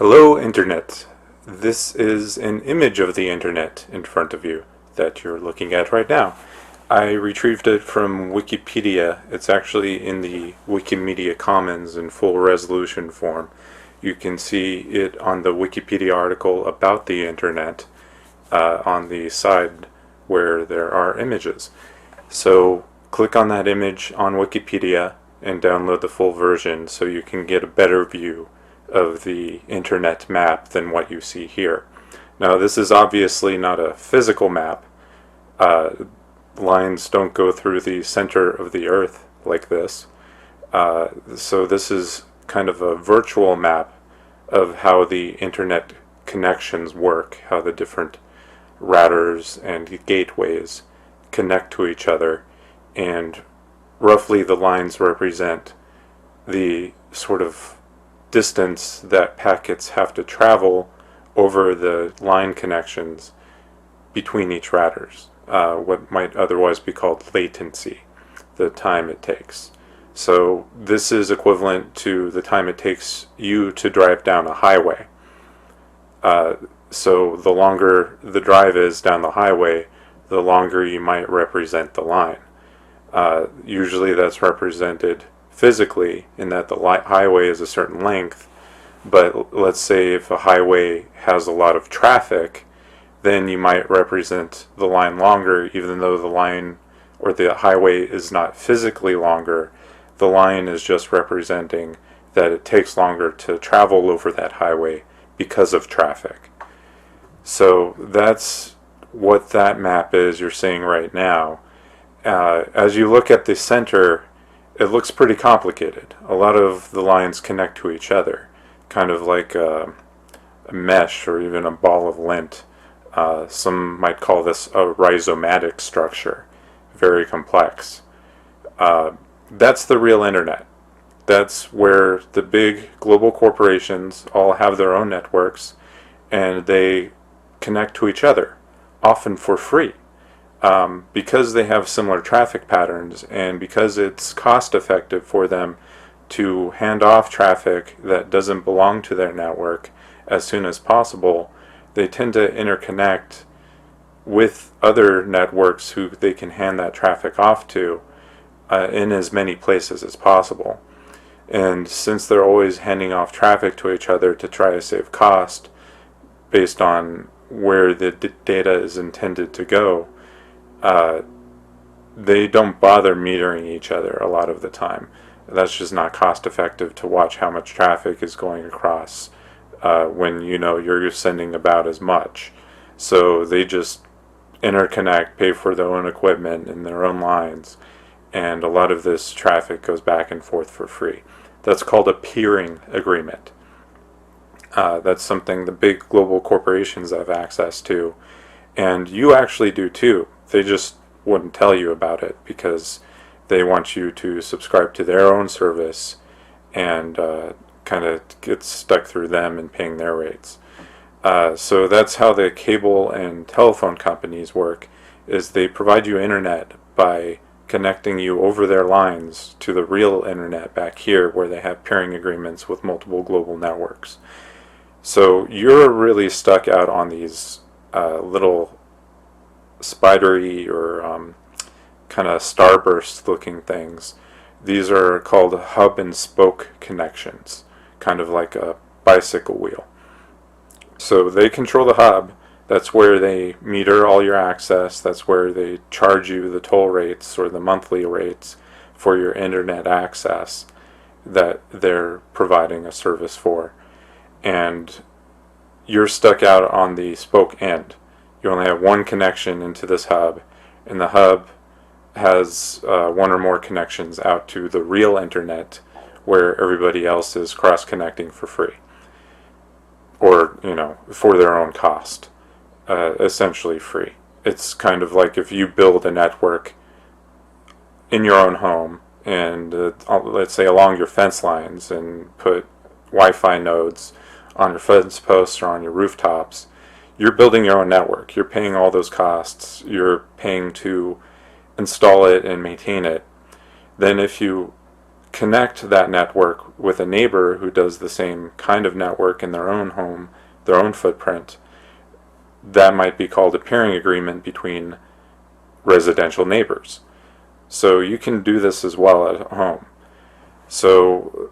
Hello, Internet. This is an image of the Internet in front of you that you're looking at right now. I retrieved it from Wikipedia. It's actually in the Wikimedia Commons in full resolution form. You can see it on the Wikipedia article about the Internet on the side where there are images. So click on that image on Wikipedia and download the full version so you can get a better view of the internet map than what you see here. Now, this is obviously not a physical map. Lines don't go through the center of the earth like this. So this is kind of a virtual map of how the internet connections work, how the different routers and gateways connect to each other, and roughly the lines represent the sort of distance that packets have to travel over the line connections between each routers, what might otherwise be called latency, the time it takes. So this is equivalent to the time it takes you to drive down a highway. So the longer the drive is down the highway, the longer you might represent the line. Usually that's represented physically in that the highway is a certain length, but let's say if a highway has a lot of traffic, then you might represent the line longer, even though the line or the highway is not physically longer. The line is just representing that it takes longer to travel over that highway because of traffic. So that's what that map is you're seeing right now. As you look at the center, it looks pretty complicated. A lot of the lines connect to each other, kind of like a mesh or even a ball of lint. Some might call this a rhizomatic structure, very complex. That's the real internet. That's where the big global corporations all have their own networks, and they connect to each other, often for free. Because they have similar traffic patterns and because it's cost effective for them to hand off traffic that doesn't belong to their network as soon as possible, they tend to interconnect with other networks who they can hand that traffic off to in as many places as possible. And since they're always handing off traffic to each other to try to save cost based on where the data is intended to go, they don't bother metering each other a lot of the time. That's just not cost effective to watch how much traffic is going across when you know you're sending about as much. So they just interconnect, pay for their own equipment and their own lines, and a lot of this traffic goes back and forth for free. That's called a peering agreement. That's something the big global corporations have access to, and you actually do too. They just wouldn't tell you about it because they want you to subscribe to their own service and kind of get stuck through them and paying their rates. So that's how the cable and telephone companies work, is they provide you internet by connecting you over their lines to the real internet back here where they have peering agreements with multiple global networks. So you're really stuck out on these little spidery or kind of starburst looking things. These are called hub and spoke connections, kind of like a bicycle wheel. So they control the hub. That's where they meter all your access. That's where they charge you the toll rates or the monthly rates for your internet access that they're providing a service for. And you're stuck out on the spoke end. You only have one connection into this hub, and the hub has one or more connections out to the real internet where everybody else is cross-connecting for free, or for their own cost, essentially free. It's kind of like if you build a network in your own home and let's say along your fence lines and put Wi-Fi nodes on your fence posts or on your rooftops. You're building your own network. You're paying all those costs. You're paying to install it and maintain it. Then if you connect that network with a neighbor who does the same kind of network in their own home, their own footprint, that might be called a peering agreement between residential neighbors. So you can do this as well at home. So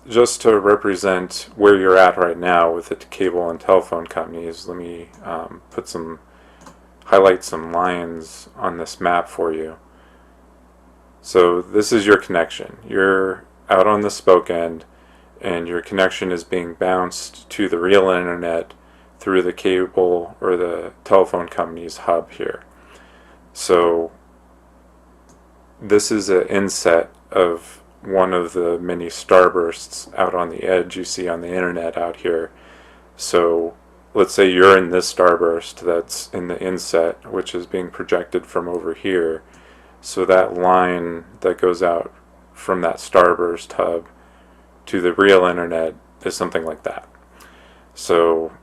just to represent where you're at right now with the cable and telephone companies, let me highlight some lines on this map for you. So this is your connection. You're out on the spoke end, and your connection is being bounced to the real internet through the cable or the telephone company's hub here. So this is an inset of one of the many starbursts out on the edge you see on the internet out here. So let's say you're in this starburst that's in the inset, which is being projected from over here. So that line that goes out from that starburst hub to the real internet is something like that. So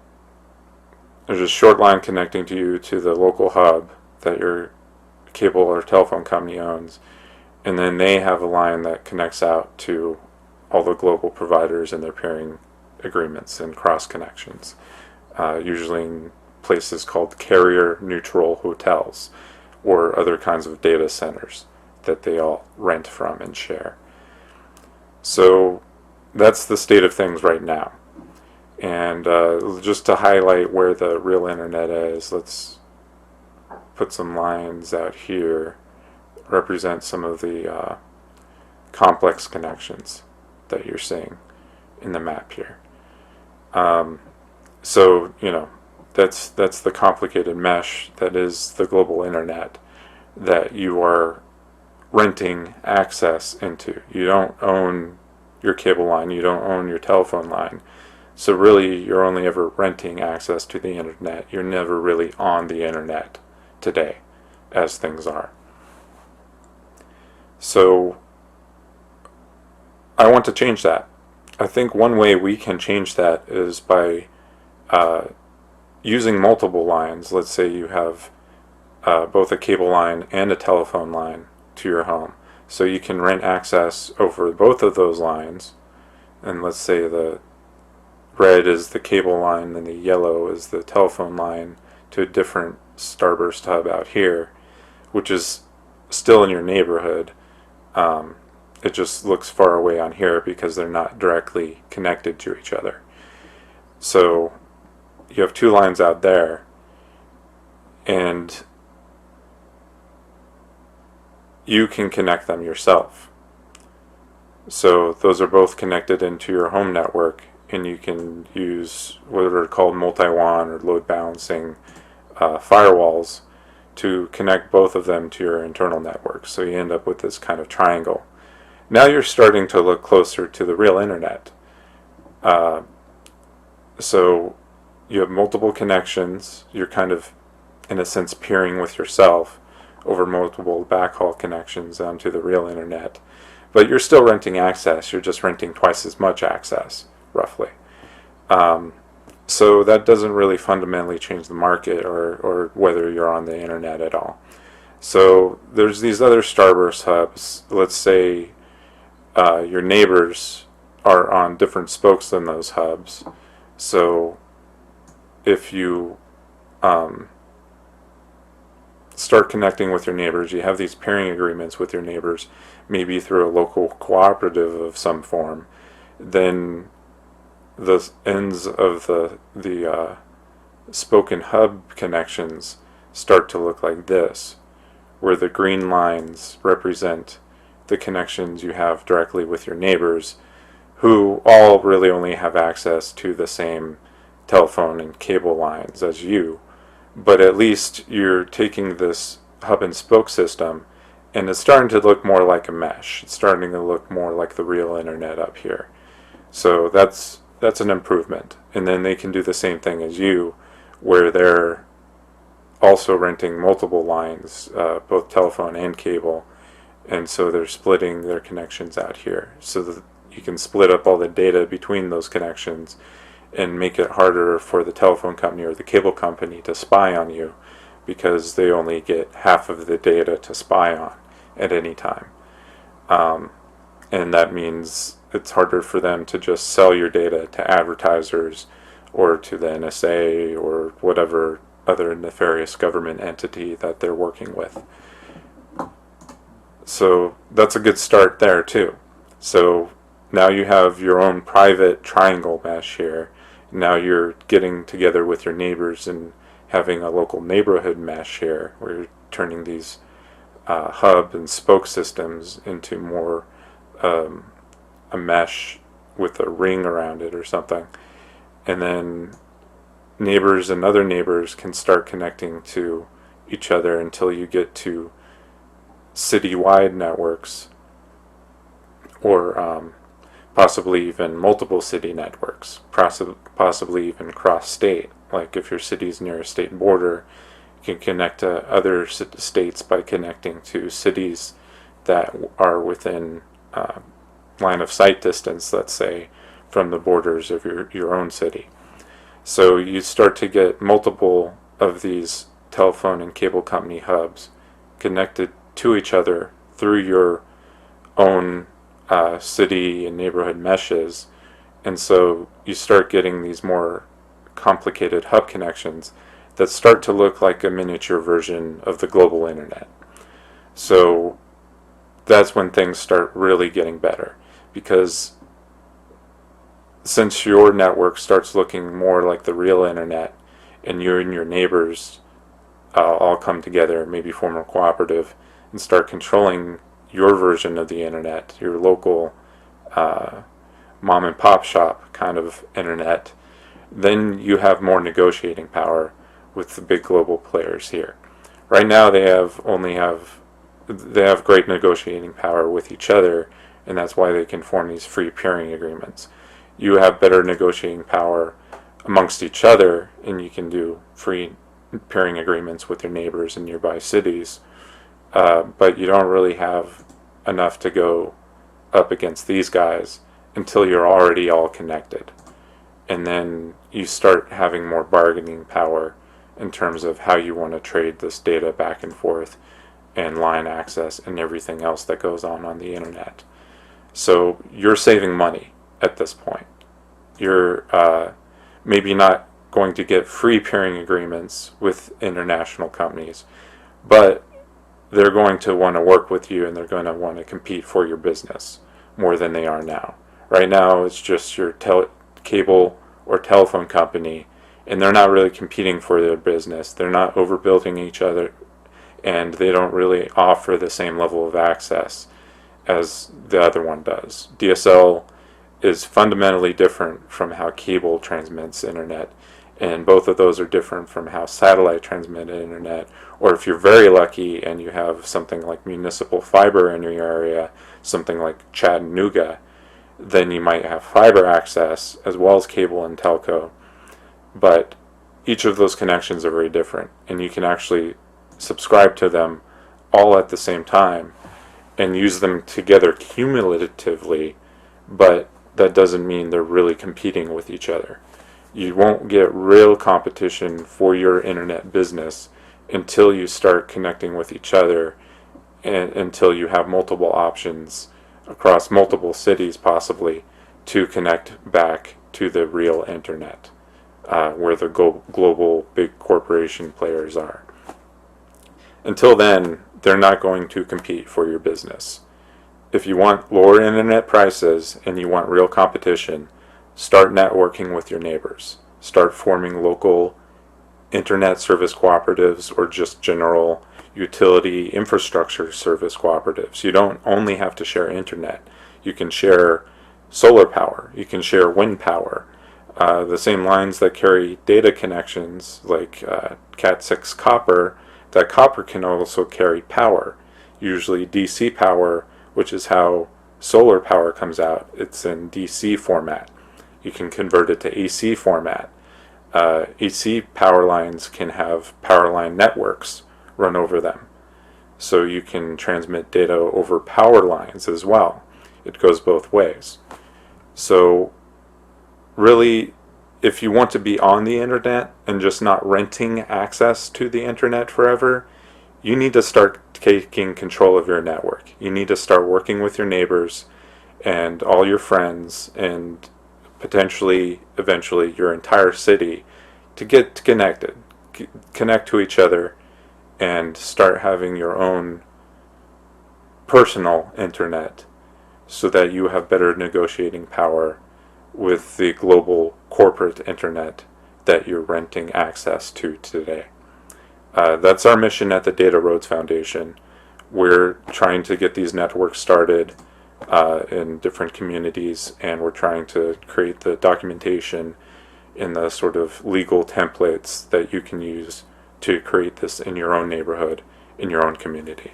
there's a short line connecting to you to the local hub that your cable or telephone company owns, and then they have a line that connects out to all the global providers and their peering agreements and cross connections, usually in places called carrier neutral hotels or other kinds of data centers that they all rent from and share. So that's the state of things right now. And just to highlight where the real internet is, let's put some lines out here, represent some of the complex connections that you're seeing in the map here. So, you know, that's the complicated mesh that is the global internet that you are renting access into. You don't own your cable line, you don't own your telephone line. So really, you're only ever renting access to the internet. You're never really on the internet today, as things are. So I want to change that. I think one way we can change that is by using multiple lines. Let's say you have both a cable line and a telephone line to your home. So you can rent access over both of those lines. And let's say the red is the cable line and the yellow is the telephone line to a different starburst hub out here, which is still in your neighborhood. It just looks far away on here because they're not directly connected to each other. So you have two lines out there, and you can connect them yourself. So those are both connected into your home network, and you can use what are called multi-WAN or load balancing firewalls to connect both of them to your internal network. So you end up with this kind of triangle. Now you're starting to look closer to the real internet. So you have multiple connections. You're kind of, in a sense, peering with yourself over multiple backhaul connections onto the real internet. But you're still renting access. You're just renting twice as much access, roughly. So that doesn't really fundamentally change the market or whether you're on the internet at all. So there's these other starburst hubs. Let's say your neighbors are on different spokes than those hubs. So if you start connecting with your neighbors, you have these pairing agreements with your neighbors, maybe through a local cooperative of some form, then the ends of the spoken hub connections start to look like this, where the green lines represent the connections you have directly with your neighbors, who all really only have access to the same telephone and cable lines as you. But at least you're taking this hub and spoke system, and it's starting to look more like a mesh. It's starting to look more like the real internet up here. So that's an improvement. And then they can do the same thing as you, where they're also renting multiple lines, both telephone and cable, and so they're splitting their connections out here so that you can split up all the data between those connections and make it harder for the telephone company or the cable company to spy on you, because they only get half of the data to spy on at any time. And that means it's harder for them to just sell your data to advertisers or to the NSA or whatever other nefarious government entity that they're working with. So that's a good start there too. So now you have your own private triangle mesh here. Now you're getting together with your neighbors and having a local neighborhood mesh here, where you're turning these hub and spoke systems into more a mesh with a ring around it or something. And then neighbors and other neighbors can start connecting to each other until you get to citywide networks, or possibly even multiple city networks, possibly even cross-state. Like if your city's near a state border, you can connect to other states by connecting to cities that are within line of sight distance, let's say, from the borders of your own city. So you start to get multiple of these telephone and cable company hubs connected to each other through your own city and neighborhood meshes. And so you start getting these more complicated hub connections that start to look like a miniature version of the global internet. So that's when things start really getting better, because since your network starts looking more like the real internet, and you and your neighbors all come together, maybe form a cooperative, and start controlling your version of the internet, your local mom and pop shop kind of internet, then you have more negotiating power with the big global players here. Right now they have great negotiating power with each other, and that's why they can form these free peering agreements. You have better negotiating power amongst each other, and you can do free peering agreements with your neighbors in nearby cities, but you don't really have enough to go up against these guys until you're already all connected. And then you start having more bargaining power in terms of how you want to trade this data back and forth, and line access and everything else that goes on the internet. So you're saving money at this point. You're maybe not going to get free peering agreements with international companies, but they're going to want to work with you, and they're going to want to compete for your business more than they are now. Right now it's just your cable or telephone company, and they're not really competing for their business. They're not overbuilding each other, and they don't really offer the same level of access as the other one does. DSL is fundamentally different from how cable transmits internet, and both of those are different from how satellite transmits internet. Or if you're very lucky and you have something like municipal fiber in your area, something like Chattanooga, then you might have fiber access as well as cable and telco. But each of those connections are very different, and you can actually subscribe to them all at the same time and use them together cumulatively, but that doesn't mean they're really competing with each other. You won't get real competition for your internet business until you start connecting with each other, and until you have multiple options across multiple cities possibly to connect back to the real internet, where the global big corporation players are. Until then, they're not going to compete for your business. If you want lower internet prices and you want real competition, start networking with your neighbors. Start forming local internet service cooperatives, or just general utility infrastructure service cooperatives. You don't only have to share internet. You can share solar power. You can share wind power. The same lines that carry data connections, like Cat6 copper, that copper can also carry power, usually DC power, which is how solar power comes out. It's in DC format. You can convert it to AC format. AC power lines can have power line networks run over them. So you can transmit data over power lines as well. It goes both ways. So really, if you want to be on the internet and just not renting access to the internet forever, you need to start taking control of your network. You need to start working with your neighbors and all your friends and potentially eventually your entire city to get connected, connect to each other, and start having your own personal internet so that you have better negotiating power with the global corporate internet that you're renting access to today. That's our mission at the Data Roads Foundation. We're trying to get these networks started in different communities, and we're trying to create the documentation in the sort of legal templates that you can use to create this in your own neighborhood, in your own community.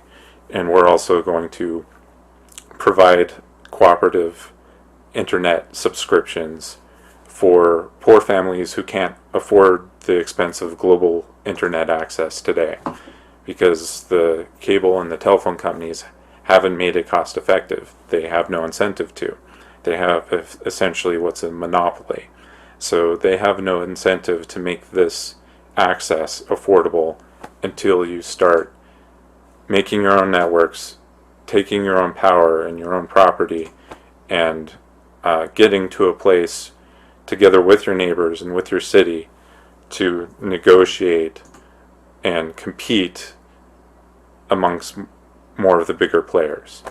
And we're also going to provide cooperative internet subscriptions for poor families who can't afford the expensive global internet access today, because the cable and the telephone companies haven't made it cost effective. They have no incentive to. They have essentially what's a monopoly. So they have no incentive to make this access affordable until you start making your own networks, taking your own power and your own property, and getting to a place together with your neighbors and with your city to negotiate and compete amongst more of the bigger players.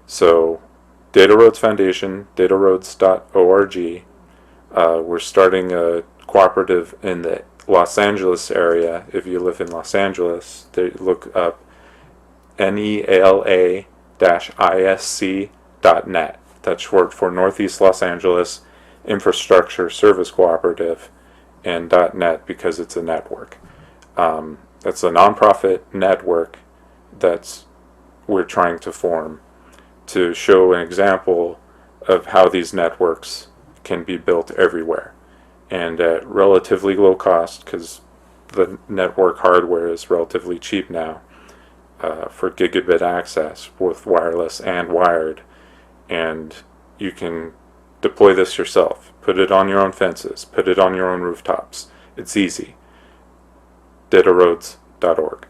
So Data Roads Foundation, dataroads.org. We're starting a cooperative in the Los Angeles area. If you live in Los Angeles, look up NELA-ISC.net. That's short for Northeast Los Angeles Infrastructure Service Cooperative, and .net because it's a network. That's a nonprofit network that's we're trying to form to show an example of how these networks can be built everywhere and at relatively low cost, because the network hardware is relatively cheap now for gigabit access, both wireless and wired, and you can deploy this yourself. Put it on your own fences, put it on your own rooftops. It's easy. dataroads.org.